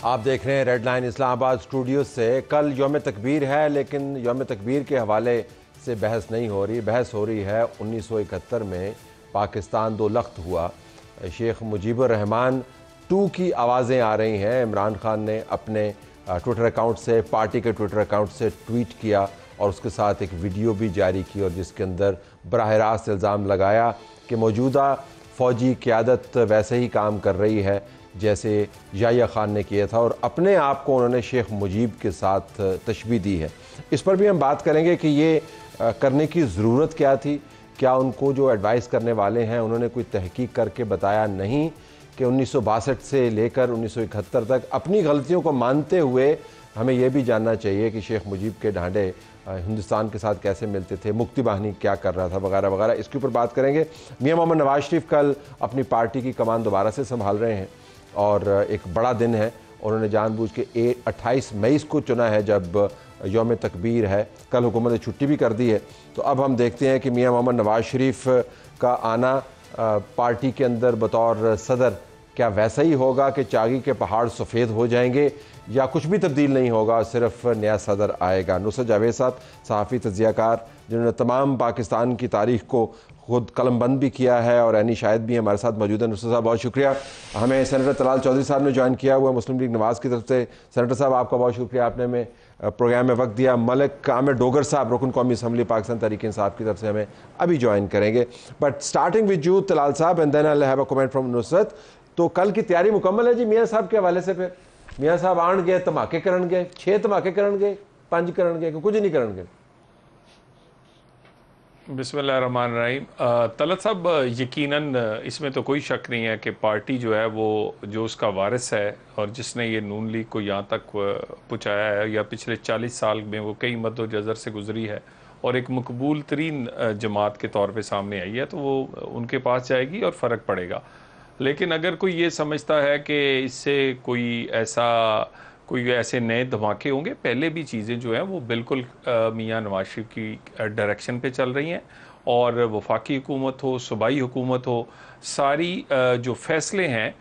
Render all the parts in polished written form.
आप देख रहे हैं रेड लाइन इस्लामाबाद स्टूडियो से। कल यौम तकबीर है, लेकिन यौम तकबीर के हवाले से बहस नहीं हो रही। बहस हो रही है 1971 में पाकिस्तान दो लख्त हुआ। शेख मुजीबुर रहमान 2 की आवाज़ें आ रही हैं। इमरान खान ने अपने ट्विटर अकाउंट से, पार्टी के ट्विटर अकाउंट से ट्वीट किया और उसके साथ एक वीडियो भी जारी की, और जिसके अंदर बराह रास्त इल्ज़ाम लगाया कि मौजूदा फ़ौजी क़यादत वैसे ही काम कर रही है जैसे याह्या खान ने किया था, और अपने आप को उन्होंने शेख मुजीब के साथ तशबीह दी है। इस पर भी हम बात करेंगे कि ये करने की ज़रूरत क्या थी। क्या उनको जो एडवाइस करने वाले हैं उन्होंने कोई तहकीक करके बताया नहीं कि 1962 से लेकर 1971 तक अपनी गलतियों को मानते हुए हमें यह भी जानना चाहिए कि शेख मुजीब के ढांढे हिंदुस्तान के साथ कैसे मिलते थे, मुक्ति बाहिनी क्या कर रहा था, वगैरह वगैरह। इसके ऊपर बात करेंगे। मियां मोहम्मद नवाज शरीफ कल अपनी पार्टी की कमान दोबारा से संभाल रहे हैं और एक बड़ा दिन है। उन्होंने जानबूझ के 28 मई को चुना है जब यौम तकबीर है। कल हुकूमत ने छुट्टी भी कर दी है। तो अब हम देखते हैं कि मियां मोहम्मद नवाज शरीफ का आना पार्टी के अंदर बतौर सदर क्या वैसा ही होगा कि चागी के पहाड़ सफ़ेद हो जाएंगे, या कुछ भी तब्दील नहीं होगा, सिर्फ नया सदर आएगा। नुसरत जावेद साहब, सहाफ़ी तज़ियाकार, जिन्होंने तमाम पाकिस्तान की तारीख़ को खुद कलमबंद भी किया है, और ऐनी शायद भी हमारे साथ मौजूद है। नुसरत साहब बहुत शुक्रिया। हमें सेनेटर तलाल चौधरी साहब ने ज्वाइन किया हुआ मुस्लिम लीग नवाज़ की तरफ से। सेनेटर साहब आपका बहुत शुक्रिया, आपने हमें प्रोग्राम में वक्त दिया। मलिक आमिर डोगर साहब, रुकन कौमी असम्बली पाकिस्तान तहरीक इंसाफ की तरफ से हमें अभी ज्वाइन करेंगे। But starting with you Talal साहब, and then I have a comment from Nusrat. तो कल की तैयारी मुकम्मल है जी मियाँ साहब के हवाले से? फिर मियाँ साहब आन गए, धमाके करन गए, 6 धमाके करन गए, 5 करन गए, कुछ नहीं करन गए? बिस्मिल्लाहिर्रहमानिर्रहीम। तलत साहब, यकीनन इसमें तो कोई शक नहीं है कि पार्टी जो है वो जो उसका वारिस है और जिसने ये नून लीग को यहाँ तक पहुँचाया है, या पिछले 40 साल में वो कई मद्दोजज़र से गुजरी है और एक मकबूल तरीन जमात के तौर पे सामने आई है, तो वो उनके पास जाएगी और फ़र्क पड़ेगा। लेकिन अगर कोई ये समझता है कि इससे कोई ऐसे नए धमाके होंगे, पहले भी चीज़ें जो हैं वो बिल्कुल मियाँ नवाज शरीफ की डायरेक्शन पे चल रही हैं, और वफाकी हुकूमत हो, सूबाई हुकूमत हो, सारी जो फैसले हैं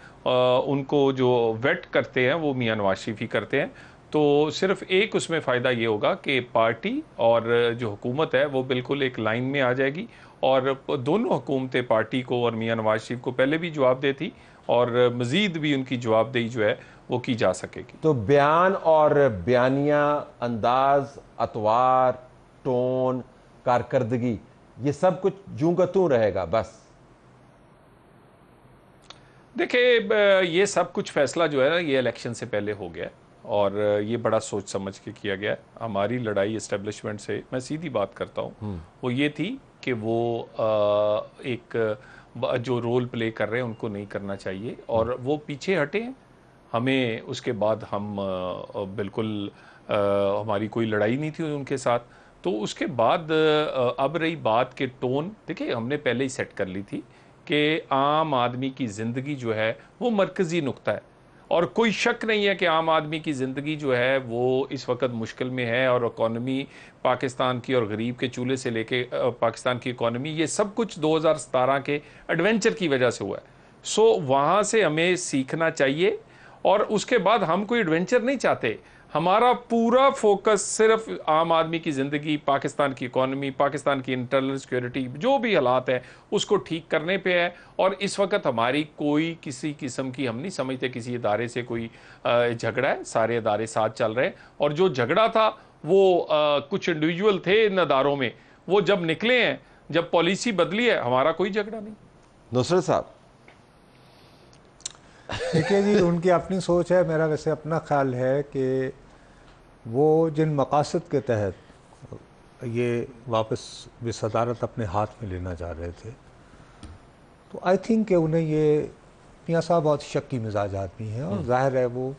उनको जो वेट करते हैं वो मियाँ नवाज शरीफ ही करते हैं। तो सिर्फ एक उसमें फ़ायदा ये होगा कि पार्टी और जो हुकूमत है वो बिल्कुल एक लाइन में आ जाएगी, और दोनों हुकूमतें पार्टी को और मियाँ नवाज शरीफ को पहले भी जवाबदेह थी, और मज़ीद भी उनकी जवाबदेही जो है वो की जा सकेगी। तो बयान और बयानिया, अंदाज, अतवार, टोन, कारकर्दगी, ये सब कुछ जूं का तूं रहेगा बस? देखिए, ये सब कुछ फैसला जो है ना, ये इलेक्शन से पहले हो गया है, और ये बड़ा सोच समझ के किया गया है। हमारी लड़ाई इस्टेब्लिशमेंट से, मैं सीधी बात करता हूँ, वो ये थी कि वो जो रोल प्ले कर रहे हैं उनको नहीं करना चाहिए, और वो पीछे हटे हैं। हमें उसके बाद हम बिल्कुल हमारी कोई लड़ाई नहीं थी उनके साथ। तो उसके बाद अब रही बात के टोन, देखिए हमने पहले ही सेट कर ली थी कि आम आदमी की ज़िंदगी जो है वो मरकज़ी नुक्ता है, और कोई शक नहीं है कि आम आदमी की ज़िंदगी जो है वो इस वक्त मुश्किल में है, और इकॉनमी पाकिस्तान की और गरीब के चूल्हे से लेके पाकिस्तान की इकॉनमी, ये सब कुछ 2017 के एडवेंचर की वजह से हुआ है। सो वहाँ से हमें सीखना चाहिए, और उसके बाद हम कोई एडवेंचर नहीं चाहते। हमारा पूरा फोकस सिर्फ आम आदमी की ज़िंदगी, पाकिस्तान की इकॉनमी, पाकिस्तान की इंटरनल सिक्योरिटी, जो भी हालात हैं उसको ठीक करने पे है। और इस वक्त हमारी कोई किसी किस्म की, हम नहीं समझते किसी इदारे से कोई झगड़ा है। सारे इदारे साथ चल रहे हैं, और जो झगड़ा था वो कुछ इंडिविजुअल थे इन इदारों में, वो जब निकले हैं, जब पॉलिसी बदली है, हमारा कोई झगड़ा नहीं। नुसरत साहब? देखिए जी, उनकी अपनी सोच है। मेरा वैसे अपना ख्याल है कि वो जिन मकासद के तहत ये वापस भी सदारत अपने हाथ में लेना चाह रहे थे, तो आई थिंक कि उन्हें ये, मियाँ साहब बहुत शक्की मिजाज आदमी हैं, और जाहिर है वो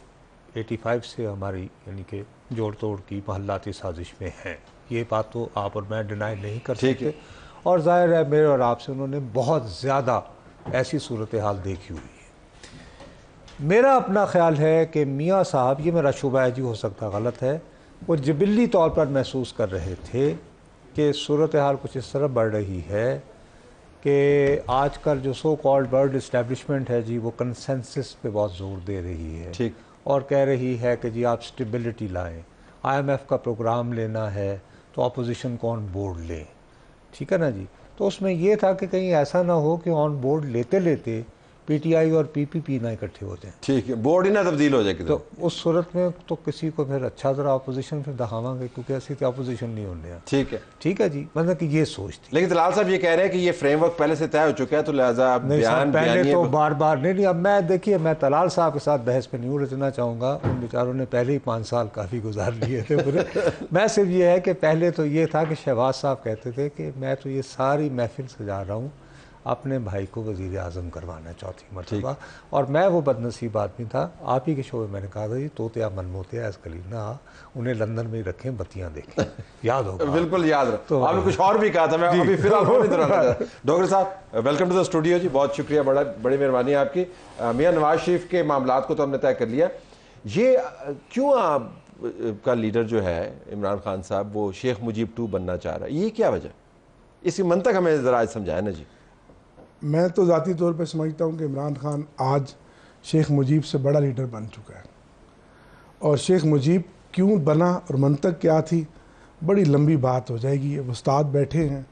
85 से हमारी यानी कि जोड़ तोड़ की महल्लाती साजिश में हैं। ये बात तो आप और मैं डिनाई नहीं कर सकते, और जाहिर है मेरे और आपसे उन्होंने बहुत ज़्यादा ऐसी सूरत हाल देखी हुई है। मेरा अपना ख्याल है कि मियाँ साहब, ये मेरा शुबा है जी, हो सकता गलत है, वो जिबिल्ली तौर पर महसूस कर रहे थे कि सूरत हाल कुछ इस तरह बढ़ रही है कि आजकल जो सो कॉल्ड वर्ल्ड इस्टेब्लिशमेंट है जी, वो कंसेंसस पे बहुत ज़ोर दे रही है। ठीक। और कह रही है कि जी आप स्टेबिलिटी लाएं, IMF का प्रोग्राम लेना है तो अपोजिशन को ऑन बोर्ड लें, ठीक है ना जी। तो उसमें ये था कि कहीं ऐसा ना हो कि ऑन बोर्ड लेते लेते PTI और PPP ना इकट्ठे हो जाएं, ठीक है, बोर्ड ही ना तब्दील हो जाए किधर। तो उस सूरत में तो किसी को फिर अच्छा ज़रा अपोजिशन फिर दिखावांगे, क्योंकि ऐसी तो अपोजिशन नहीं होने। ठीक है जी, मतलब कि ये सोच थी। लेकिन दलाल साहब ये कह रहे हैं कि ये फ्रेमवर्क पहले से तय हो चुका है, तो लिहाजा नहीं बयान पहले तो बार बार नहीं। अब मैं देखिए, मैं तलाल साहब के साथ बहस पे नहीं उलझना चाहूँगा, उन बेचारों ने पहले ही 5 साल काफ़ी गुजार लिए थे पूरे। मैं सिर्फ ये है कि पहले तो ये था कि शहबाज साहब कहते थे कि मैं तो ये सारी महफिल सजा रहा हूँ अपने भाई को वज़ीर आज़म करवाना चौथी मरतबा, और मैं वो बदनसीब आदमी था। आप ही के शो में मैंने कहा था जी, तोतिया मनमोतिया ऐस कलीना, उन्हें लंदन में ही रखें, बत्तियाँ देखें, याद होगा। बिल्कुल याद रहा। तो आपने कुछ और भी कहा था, मैं अभी फिर आपको नहीं दोहराना चाहता। डॉक्टर साहब वेलकम टू द स्टूडियो जी, बहुत शुक्रिया, बड़ी मेहरबानी आपकी। मियां नवाज शरीफ के मामलात को तो हमने तय कर लिया, ये क्यों आप का लीडर जो है इमरान खान साहब वो शेख मुजीब 2 बनना चाह रहा है, ये क्या वजह, इसकी मंतक हमें ज़रा समझाए ना जी। मैं तो ज़ाती तौर पर समझता हूँ कि इमरान खान आज शेख मुजीब से बड़ा लीडर बन चुका है, और शेख मुजीब क्यों बना और मंतक क्या थी, बड़ी लंबी बात हो जाएगी। अब उस्ताद बैठे हैं,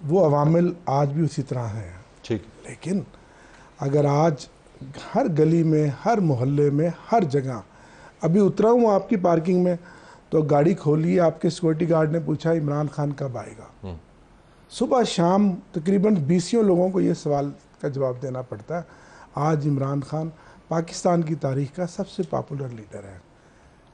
वो अवामिल आज भी उसी तरह हैं, ठीक, लेकिन अगर आज हर गली में, हर मोहल्ले में, हर जगह, अभी उतरा हूँ आपकी पार्किंग में तो गाड़ी खोली, आपके सिक्योरिटी गार्ड ने पूछा इमरान खान कब आएगा। सुबह शाम तकरीबन 20 लोगों को ये सवाल का जवाब देना पड़ता है। आज इमरान खान पाकिस्तान की तारीख का सबसे पॉपुलर लीडर है।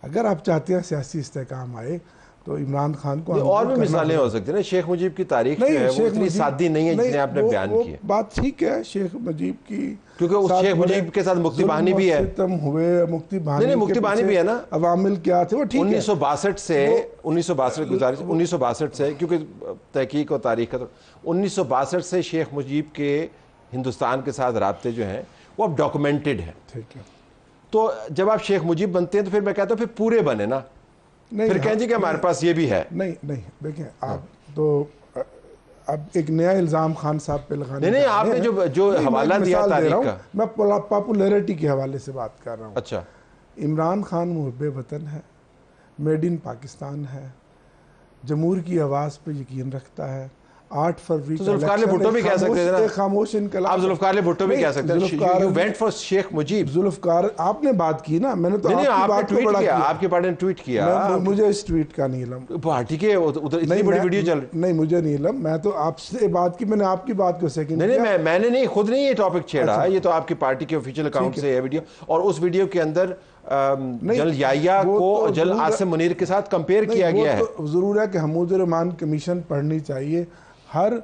अगर आप चाहते हैं सियासी इस्तेहकाम आए तो इमरान खान को और भी मिसालें हो सकती है ना। शेख मुजीब की तारीख जो है वो इतनी सादी नहीं है जितने आपने बयान किया। बात ठीक है शेख मुजीब की, क्योंकि उस शेख मुजीब के साथ मुक्ति बहानी भी है, हुए मुक्ति बहानी भी है ना, अवामिल क्या थे वो ठीक है। 1962 से क्योंकि तहकीक और तारीख का, तो 1962 से शेख मुजीब के हिंदुस्तान के साथ राब्ते जो हैं वो अब डॉक्यूमेंटेड है। ठीक है, तो जब आप शेख मुजीब बनते हैं तो फिर मैं कहता हूँ फिर पूरे बने ना, फिर कहें जी कि हमारे पास ये भी है। नहीं देखिए आप तो अब एक नया इल्ज़ाम खान साहब पे लगाने नहीं आपने जो हवाला दिया तारीख का, मैं पॉपुलैरिटी के हवाले से बात कर रहा हूँ। अच्छा, इमरान खान मुहब्बे वतन है, मेड इन पाकिस्तान है, जमहूर की आवाज़ पे यकीन रखता है। 8 फरवरी तो जुल्फ़िकार भुट्टो भी कह सकते थे ना, खामोश इनकलाब। आप जुल्फ़िकार भुट्टो भी कह सकते हैं, you went for Sheikh Mujib. Zulfikar आपने बात की ना, मैंने तो आपकी बात को बड़ा किया, आपकी पार्टी ने ट्वीट किया। मुझे इस ट्वीट का नहीं इल्म, पार्टी के उधर इतनी बड़ी वीडियो चल रही। नहीं मुझे नहीं इल्म, मैं तो आपसे बात की, मैंने आपकी बात को सेकंड नहीं मैंने नहीं, खुद नहीं ये टॉपिक छेड़ा, ये तो आपकी पार्टी के ऑफिशियल अकाउंट से है वीडियो, और उस वीडियो के अंदर जनरल याया को जनरल आसिम मुनीर के साथ कंपेयर किया गया है। जरूर है कि हमूद रहमान कमीशन पढ़नी चाहिए हर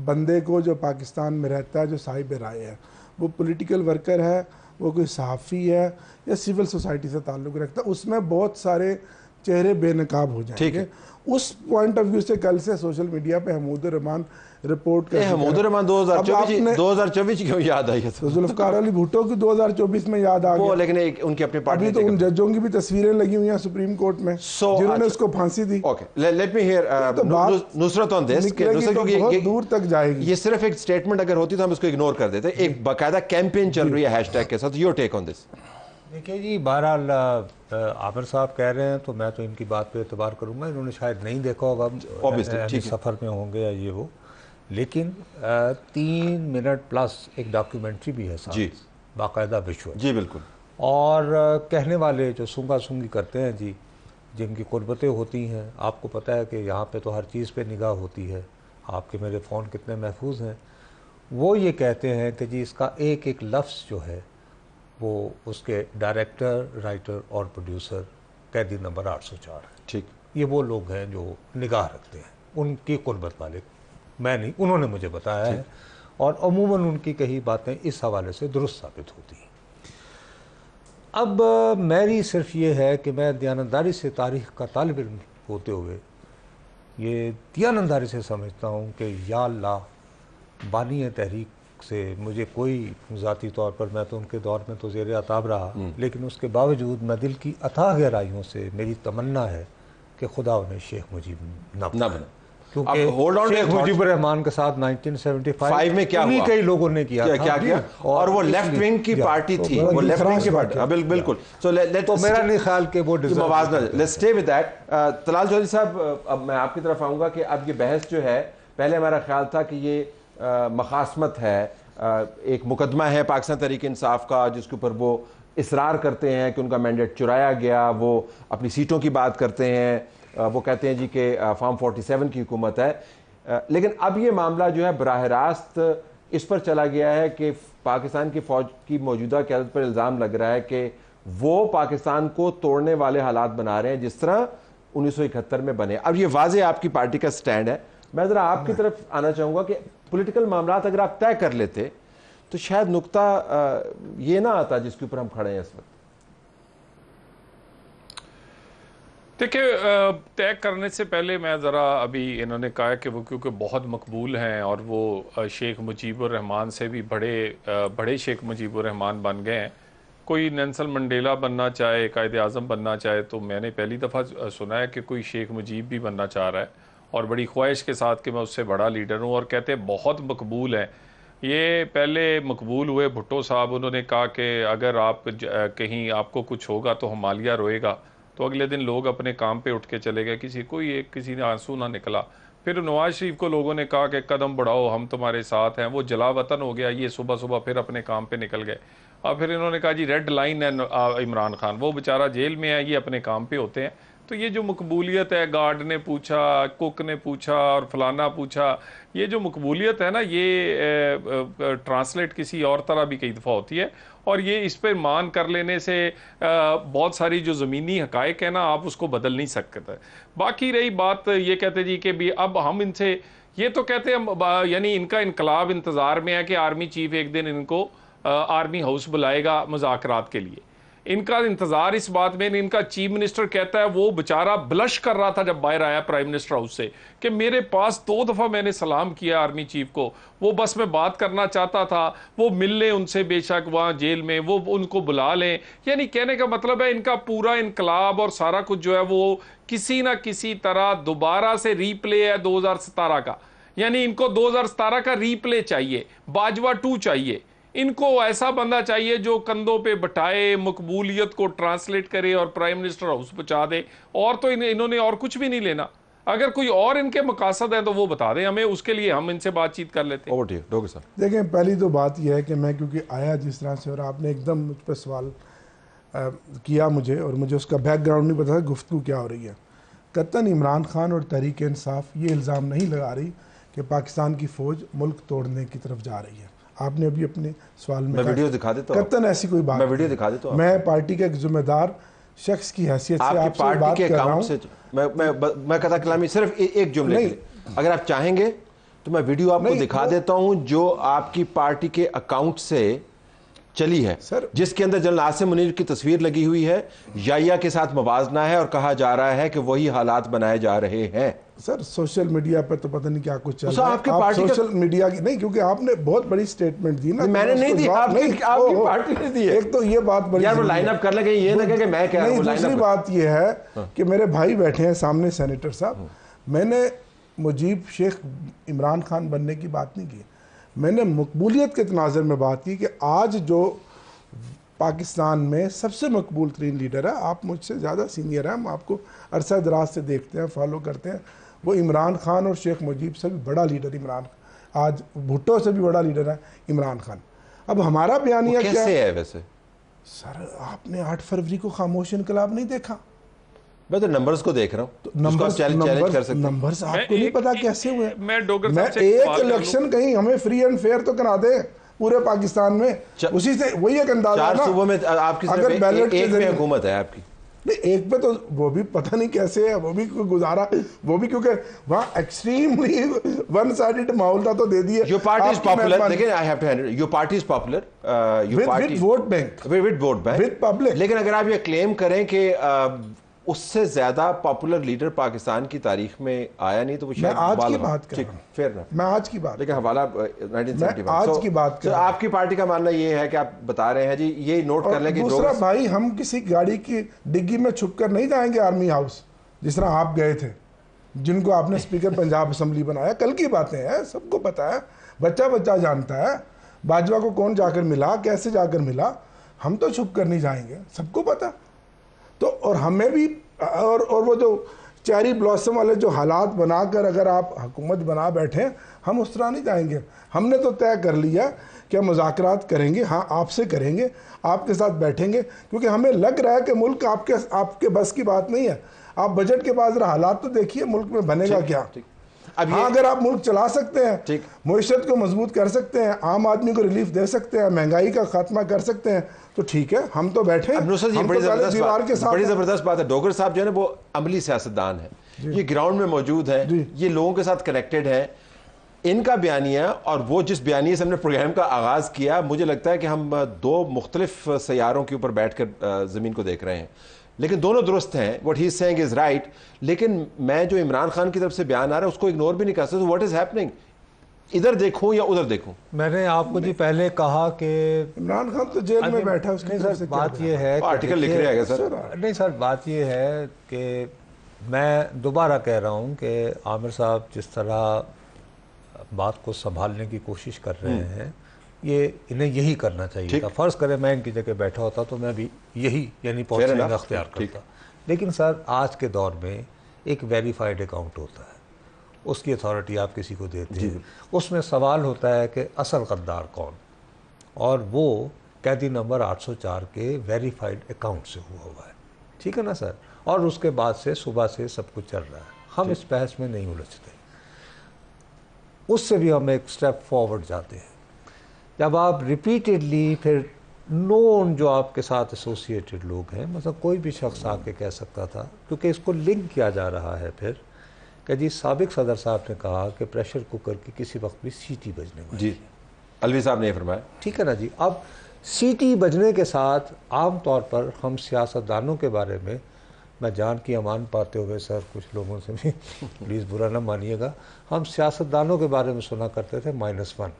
बंदे को जो पाकिस्तान में रहता है, जो साहिब राय है, वो पॉलिटिकल वर्कर है, वो कोई सहाफ़ी है या सिविल सोसाइटी से ताल्लुक़ रखता है, उसमें बहुत सारे चेहरे बेनकाब हो जाएंगे। उस पॉइंट ऑफ व्यू से कल से सोशल मीडिया पे हमूद रहमान रिपोर्ट कर, हमूद रहमान 2024 क्यों याद आई है? तो जुल्फ़िकार अली भुट्टो की 2024 में याद आ गया, लेकिन उनकी अपनी पार्टी, अभी तो उन जजों की भी तस्वीरें लगी हुई हैं सुप्रीम कोर्ट में जिन्होंने उसको फांसी दी। Okay, let me hear Nusrat on this, बहुत दूर तक जाएगी। ये सिर्फ एक स्टेटमेंट अगर होती तो हम इसको इग्नोर कर देते। एक बाकायदा कैंपेन चल रही है हैशटैग के साथ, योर टेक ऑन दिस। देखिए जी, बहरहाल आमिर साहब कह रहे हैं तो मैं तो इनकी बात पे एतबार करूंगा। इन्होंने शायद नहीं देखा होगा, सफ़र में होंगे या ये वो, लेकिन 3 मिनट प्लस एक डॉक्यूमेंट्री भी है साथ, बाकायदा विजुअल जी, बिल्कुल। और कहने वाले जो सूंगा सूंगी करते हैं जी, जिनकी कुर्बतें होती हैं, आपको पता है कि यहाँ पे तो हर चीज़ पे निगाह होती है, आपके मेरे फ़ोन कितने महफूज हैं, वो ये कहते हैं कि जी इसका एक एक लफ्ज़ जो है वो उसके डायरेक्टर, राइटर और प्रोड्यूसर कैदी नंबर 804 है। ठीक, ये वो लोग हैं जो निगाह रखते हैं, उनकी कुर्बत वाले, मैं नहीं, उन्होंने मुझे बताया है, और अमूमन उनकी कही बातें इस हवाले से दुरुस्त साबित होती हैं। अब मेरी सिर्फ ये है कि मैं दयानतदारी से तारीख़ का तालिब इल्म होते हुए ये दयानतदारी से समझता हूँ कि या अल्लाह बानी तहरीक से मुझे कोई ज़ाती तौर पर, मैं तो उनके दौर में तो ज़ेर अताब रहा, लेकिन उसके बावजूद मैं दिल की अथाह गहराइयों से मेरी तमन्ना है कि खुदा उन्हें शेख मुजीब न बना। क्योंकि होल्ड ऑन, शेख मुजीबुर रहमान के साथ 1975 में क्या हुआ, कई लोगों ने किया क्या और वो लेफ्ट विंग की पार्टी थी, वो लेफ्ट विंग की पार्टी, बिल्कुल। सो तो मेरा नहीं ख्याल कि वो मवाजना, let's stay with that. Talal Chaudhry साहब, अब मैं आपकी तरफ आऊंगा कि अब ये बहस जो है, पहले हमारा ख्याल था कि ये मखासमत है, एक मुकदमा है पाकिस्तान तहरीक इंसाफ का जिसके ऊपर वो इसरार करते हैं कि उनका मैंडेट चुराया गया, वो अपनी सीटों की बात करते हैं, वो कहते हैं जी कि फॉर्म 47 की हुकूमत है। लेकिन अब ये मामला जो है बराह रास्त इस पर चला गया है कि पाकिस्तान की फ़ौज की मौजूदा क़यादत पर इल्ज़ाम लग रहा है कि वो पाकिस्तान को तोड़ने वाले हालात बना रहे हैं जिस तरह 1971 में बने। अब ये वाज़े आपकी पार्टी का स्टैंड है। मैं ज़रा आपकी तरफ आना चाहूँगा कि पॉलिटिकल मामलात अगर आप तय कर लेते तो शायद नुक्ता ये ना आता जिसके ऊपर हम खड़े हैं इस वक्त। देखिए, तय करने से पहले मैं ज़रा, अभी इन्होंने कहा कि वो क्योंकि बहुत मकबूल हैं और वो शेख मुजीबुर रहमान से भी बड़े शेख मुजीबुर रहमान बन गए हैं। कोई नेल्सन मंडेला बनना चाहे, कायद आज़म बनना चाहे, तो मैंने पहली दफ़ा सुना है कि कोई शेख मुजीब भी बनना चाह रहा है और बड़ी ख्वाहिश के साथ कि मैं उससे बड़ा लीडर हूँ, और कहते हैं बहुत मकबूल हैं। ये पहले मकबूल हुए भुट्टो साहब, उन्होंने कहा कि अगर आप कहीं आपको कुछ होगा तो हिमालय रोएगा, तो अगले दिन लोग अपने काम पे उठ के चले गए, किसी ने आंसू ना निकला। फिर नवाज शरीफ को लोगों ने कहा कि कदम बढ़ाओ, हम तुम्हारे साथ हैं, वो जला वतन हो गया, ये सुबह सुबह फिर अपने काम पे निकल गए। अब फिर इन्होंने कहा जी रेड लाइन है इमरान खान, वो बेचारा जेल में है, ये अपने काम पे होते हैं। तो ये जो मकबूलियत है, गार्ड ने पूछा, कुक ने पूछा और फलाना पूछा, ये जो मकबूलियत है ना, ये ट्रांसलेट किसी और तरह भी कई दफ़ा होती है, और ये इस पर मान कर लेने से बहुत सारी जो ज़मीनी हकायक है ना, आप उसको बदल नहीं सकते। बाकी रही बात, ये कहते जी कि भी अब हम इनसे, ये तो कहते हैं यानी इनका इनकलाब इंतज़ार में है कि आर्मी चीफ एक दिन इनको आर्मी हाउस बुलाएगा मुज़ाकरात के लिए। इनका इंतजार इस बात में, इनका चीफ मिनिस्टर कहता है वो बेचारा ब्लश कर रहा था जब बाहर आया प्राइम मिनिस्टर हाउस से कि मेरे पास 2 दफ़ा मैंने सलाम किया आर्मी चीफ को, वो बस मैं बात करना चाहता था, वो मिल लें उनसे, बेशक वहाँ जेल में वो उनको बुला लें। यानी कहने का मतलब है इनका पूरा इनकलाब और सारा कुछ जो है वो किसी ना किसी तरह दोबारा से रीप्ले है 2017 का। यानी इनको 2017 का रीप्ले चाहिए, बाजवा 2 चाहिए। इनको ऐसा बंदा चाहिए जो कंधों पे बिठाए, मकबूलियत को ट्रांसलेट करे और प्राइम मिनिस्टर हाउस पहुंचा दे, और तो इन्होंने और कुछ भी नहीं लेना। अगर कोई और इनके मकासद है तो वो बता दें हमें, उसके लिए हम इनसे बातचीत कर लेते हैं। देखें, पहली तो बात यह है कि मैं क्योंकि आया जिस तरह से और आपने एकदम मुझ पर सवाल किया मुझे, और मुझे उसका बैकग्राउंड नहीं पता गुफ्तगू क्या हो रही है। कतन इमरान खान और तहरीक इंसाफ ये इल्ज़ाम नहीं लगा रही कि पाकिस्तान की फ़ौज मुल्क तोड़ने की तरफ जा रही है। आपने अभी अपने सवाल में वीडियो दिखा देता हूं, कतन ऐसी कोई बात, मैं वीडियो दिखा देता हूं। मैं पार्टी का एक जिम्मेदार शख्स की हैसियत से आपसे बात कर रहा हूं। मैं कथा कलामी सिर्फ एक जुमले, अगर आप चाहेंगे तो मैं वीडियो आपको दिखा देता हूं जो आपकी पार्टी के अकाउंट से चली है सर, जिसके अंदर जनरल आसिम मुनीर की तस्वीर लगी हुई है, याया के साथ मवाजना है और कहा जा रहा है कि वही हालात बनाए जा रहे हैं। सर सोशल मीडिया पर तो पता नहीं क्या कुछ चल रहा है। आपकी पार्टी सोशल मीडिया की नहीं, क्योंकि आपने बहुत बड़ी स्टेटमेंट दी ना। मैंने नहीं दी, आपकी पार्टी ने दी है। एक तो ये बात बड़ी, यार वो लाइन अप कर लगे, ये ना कि मैं कह रहा हूं। दूसरी बात ये है कि मेरे भाई बैठे हैं सामने सेनेटर साहब, मैंने मुजीब शेख इमरान खान बनने की बात नहीं की, मैंने मकबूलियत के तनाज़र में बात की कि आज जो पाकिस्तान में सबसे मकबूल तरीन लीडर है, आप मुझसे ज़्यादा सीनियर हैं, हम आपको अरसा दराज से देखते हैं, फॉलो करते हैं, वो इमरान खान और शेख मुजीब से भी बड़ा लीडर इमरान, आज भुट्टो से भी बड़ा लीडर है इमरान खान। अब हमारा बयानिया क्या है? वैसे सर आपने 8 फरवरी को खामोश इनकलाब नहीं देखा? मैं तो नंबर्स को देख रहा हूँ, तो नंबर्स आपको नहीं पता कैसे हुए। मैं एक इलेक्शन कहीं हमें फ्री एंड फेयर तो करा दे पूरे पाकिस्तान में, उसी से वही एक अंदाजा 4 सूबों में आपकी अगर बैलेट एक में हुकूमत है आपकी, नहीं एक पे तो वो भी पता नहीं कैसे है, वो भी गुजारा, वो भी क्योंकि वहाँ एक्सट्रीमली वन साइडेड माहौल था, तो दे दिए। योर पार्टी इज पॉपुलर, लेकिन I have to handle, your party is popular, with vote bank, with vote bank, with public. लेकिन अगर आप ये क्लेम करें कि उससे ज्यादा पॉपुलर लीडर पाकिस्तान की तारीख में आया नहीं, तो वो मैं आज की बात कर रहा हूं, फेयर ना, मैं आज की बात, लेकिन हवाला 1975 आज की बात कर, आपकी पार्टी का मानना ये है कि आप बता रहे हैं जी, ये नोट कर लें कि दूसरा भाई, हम किसी गाड़ी की डिग्गी में छुपकर नहीं जाएंगे आर्मी हाउस जिस तरह आप गए थे। जिनको आपने स्पीकर पंजाब असम्बली बनाया, कल की बातें हैं, सबको पता है, बच्चा बच्चा जानता है बाजवा को कौन जाकर मिला, कैसे जाकर मिला। हम तो छुप कर नहीं जाएंगे, सबको पता। तो और हमें भी और वो जो चेरी ब्लॉसम वाले जो हालात बनाकर अगर आप हुकूमत बना बैठे, हम उस तरह नहीं जाएंगे। हमने तो तय कर लिया कि हम मुज़ाकरात करेंगे, हाँ आपसे करेंगे, आपके साथ बैठेंगे, क्योंकि हमें लग रहा है कि मुल्क आपके बस की बात नहीं है। आप बजट के बाद हालात तो देखिए, मुल्क में बनेगा क्या। अब हाँ, अगर आप मुल्क चला सकते हैं, मईशत को मजबूत कर सकते हैं, आम आदमी को रिलीफ दे सकते हैं, महंगाई का खात्मा कर सकते हैं, तो ठीक है, हम तो बैठे हैं। बड़ी ज़बरदस्त बात है। डोगर साहब जो है ना वो अमली सियासतदान है, ये ग्राउंड में मौजूद है, ये लोगों के साथ कनेक्टेड है। इनका बयानिया और वो जिस बयानिए से हमने प्रोग्राम का आगाज़ किया, मुझे लगता है कि हम दो मुख्तलिफ सैयारों के ऊपर बैठ कर ज़मीन को देख रहे हैं, लेकिन दोनों दुरुस्त हैं। What he is saying is right. लेकिन मैं जो इमरान खान की तरफ से बयान आ रहा है उसको इग्नोर भी नहीं कर सकता। व्हाट इज हैपनिंग, इधर देखूं या उधर देखूं? मैंने आपको जी पहले कहा कि इमरान खान तो जेल में बैठा है, उसकी सर बात ये है, आर्टिकल लिख रहे हैं सर। नहीं सर, बात ये है कि मैं दोबारा कह रहा हूँ कि आमिर साहब जिस तरह बात को संभालने की कोशिश कर रहे हैं, ये इन्हें यही करना चाहिए था। फ़र्ज़ करें मैं इनकी जगह बैठा होता तो मैं भी यही यानी पहुँचने का अख्तियार करता। लेकिन सर आज के दौर में एक वेरीफाइड अकाउंट होता है, उसकी अथॉरिटी आप किसी को देते हैं, उसमें सवाल होता है कि असल गद्दार कौन, और वो कैदी नंबर 804 के वेरीफाइड अकाउंट से हुआ है। ठीक है ना सर? और उसके बाद से सुबह से सब कुछ चल रहा है, हम इस बहस में नहीं उलझते। उससे भी हम एक स्टेप फॉरवर्ड जाते हैं जब आप रिपीटेडली फिर नोन जो आपके साथ एसोसिएटेड लोग हैं, मतलब कोई भी शख्स आके कह सकता था, क्योंकि इसको लिंक किया जा रहा है फिर कि जी साबिक सदर साहब ने कहा कि प्रेशर कुकर की किसी वक्त भी सीटी बजने वाली जी, अलवी साहब ने फरमाया। ठीक है ना जी। अब सीटी बजने के साथ आम तौर पर हम सियासतदानों के बारे में, मैं जान की अमान पाते हुए सर कुछ लोगों से भी प्लीज़ बुरा ना मानिएगा, हम सियासतदानों के बारे में सुना करते थे -1।